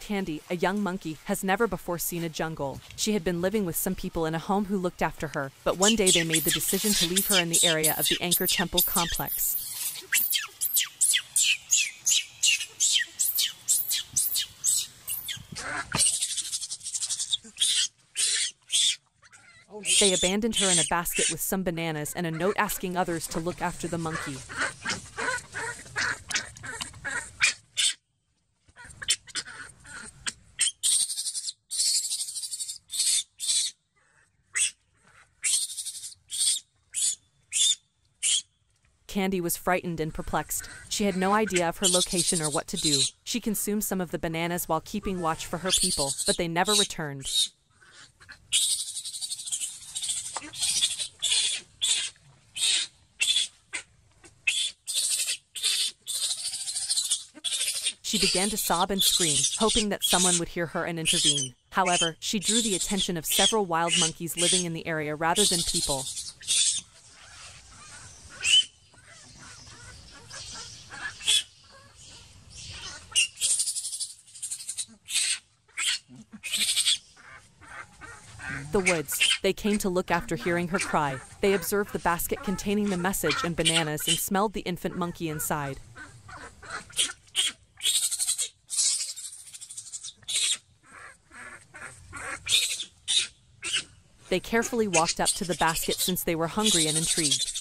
Candy, a young monkey, has never before seen a jungle. She had been living with some people in a home who looked after her, but one day they made the decision to leave her in the area of the Anchor Temple complex. They abandoned her in a basket with some bananas and a note asking others to look after the monkey. Candy was frightened and perplexed. She had no idea of her location or what to do. She consumed some of the bananas while keeping watch for her people, but they never returned. She began to sob and scream, hoping that someone would hear her and intervene. However, she drew the attention of several wild monkeys living in the area rather than people. The woods. They came to look after hearing her cry. They observed the basket containing the message and bananas and smelled the infant monkey inside. They carefully walked up to the basket since they were hungry and intrigued.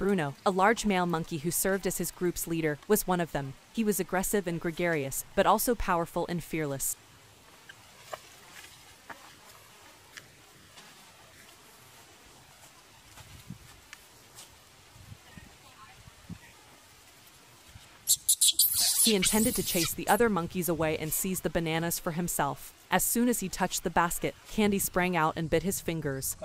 Bruno, a large male monkey who served as his group's leader, was one of them. He was aggressive and gregarious, but also powerful and fearless. He intended to chase the other monkeys away and seize the bananas for himself. As soon as he touched the basket, Candy sprang out and bit his fingers.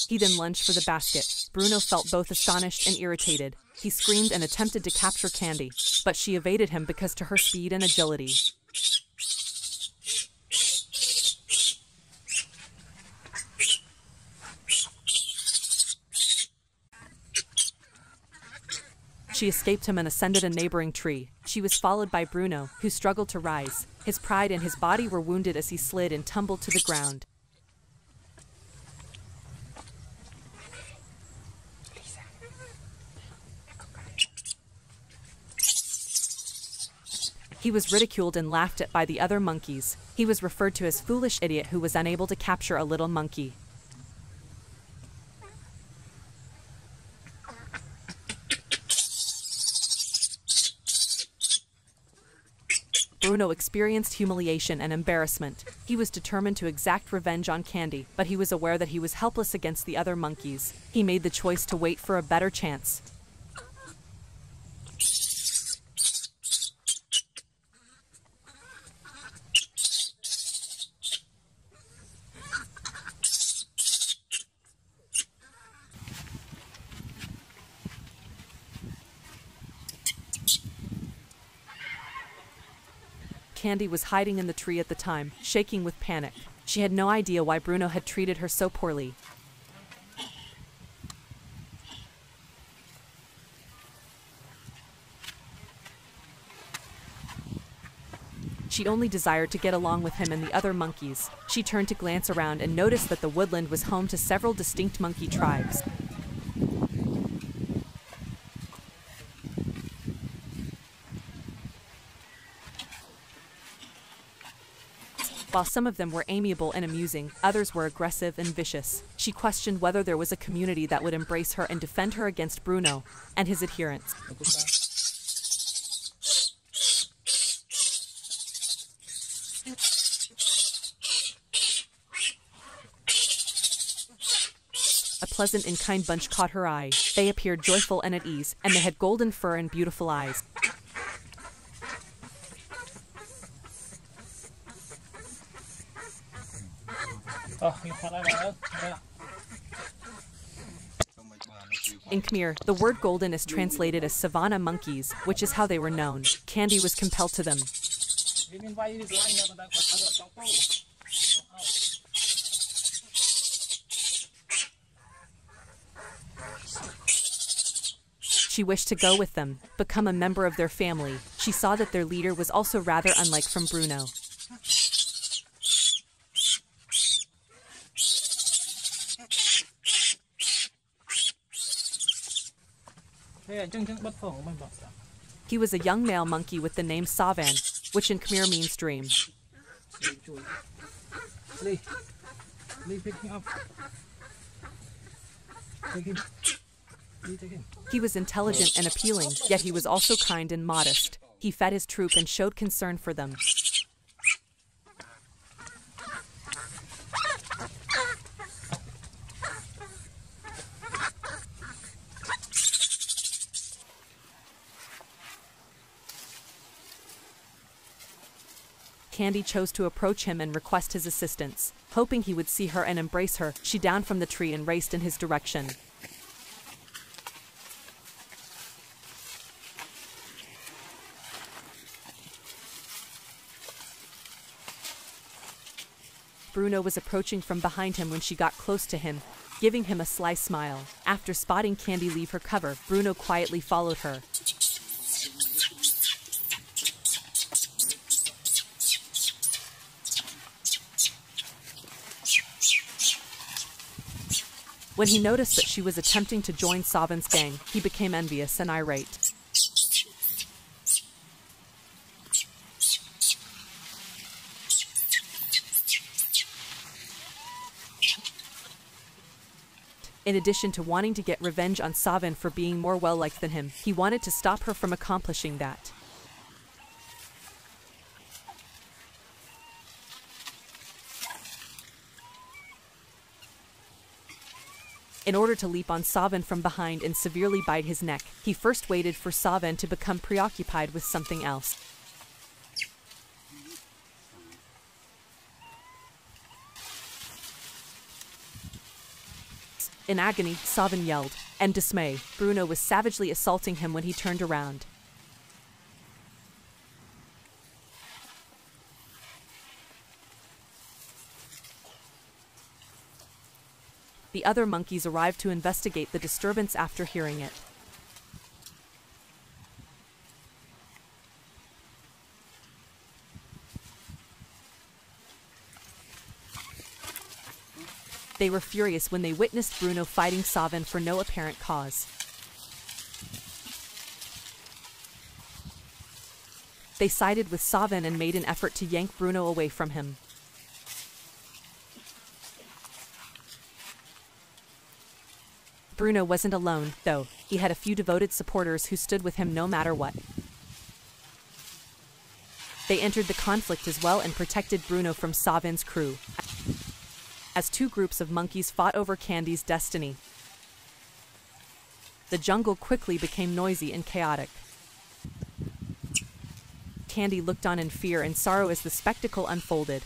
He then lunged for the basket. Bruno felt both astonished and irritated. He screamed and attempted to capture Candy, but she evaded him because to her speed and agility. She escaped him and ascended a neighboring tree. She was followed by Bruno, who struggled to rise. His pride and his body were wounded as he slid and tumbled to the ground. He was ridiculed and laughed at by the other monkeys. He was referred to as foolish idiot who was unable to capture a little monkey. Bruno experienced humiliation and embarrassment. He was determined to exact revenge on Candy, but he was aware that he was helpless against the other monkeys. He made the choice to wait for a better chance. Candy was hiding in the tree at the time, shaking with panic. She had no idea why Bruno had treated her so poorly. She only desired to get along with him and the other monkeys. She turned to glance around and noticed that the woodland was home to several distinct monkey tribes. While some of them were amiable and amusing, others were aggressive and vicious. She questioned whether there was a community that would embrace her and defend her against Bruno and his adherents. A pleasant and kind bunch caught her eye. They appeared joyful and at ease, and they had golden fur and beautiful eyes. In Khmer, the word golden is translated as savanna monkeys, which is how they were known. Candy was compelled to them. She wished to go with them, become a member of their family. She saw that their leader was also rather unlike from Bruno. He was a young male monkey with the name Savan, which in Khmer means dream. He was intelligent and appealing, yet he was also kind and modest. He fed his troop and showed concern for them. Candy chose to approach him and request his assistance. Hoping he would see her and embrace her, she downed from the tree and raced in his direction. Bruno was approaching from behind him when she got close to him, giving him a sly smile. After spotting Candy leave her cover, Bruno quietly followed her. When he noticed that she was attempting to join Savan's gang, he became envious and irate. In addition to wanting to get revenge on Savan for being more well-liked than him, he wanted to stop her from accomplishing that. In order to leap on Savan from behind and severely bite his neck, he first waited for Savan to become preoccupied with something else. In agony, Savan yelled, and dismay. Bruno was savagely assaulting him when he turned around. The other monkeys arrived to investigate the disturbance after hearing it. They were furious when they witnessed Bruno fighting Savan for no apparent cause. They sided with Savan and made an effort to yank Bruno away from him. Bruno wasn't alone, though. He had a few devoted supporters who stood with him no matter what. They entered the conflict as well and protected Bruno from Savan's crew, as two groups of monkeys fought over Candy's destiny. The jungle quickly became noisy and chaotic. Candy looked on in fear and sorrow as the spectacle unfolded.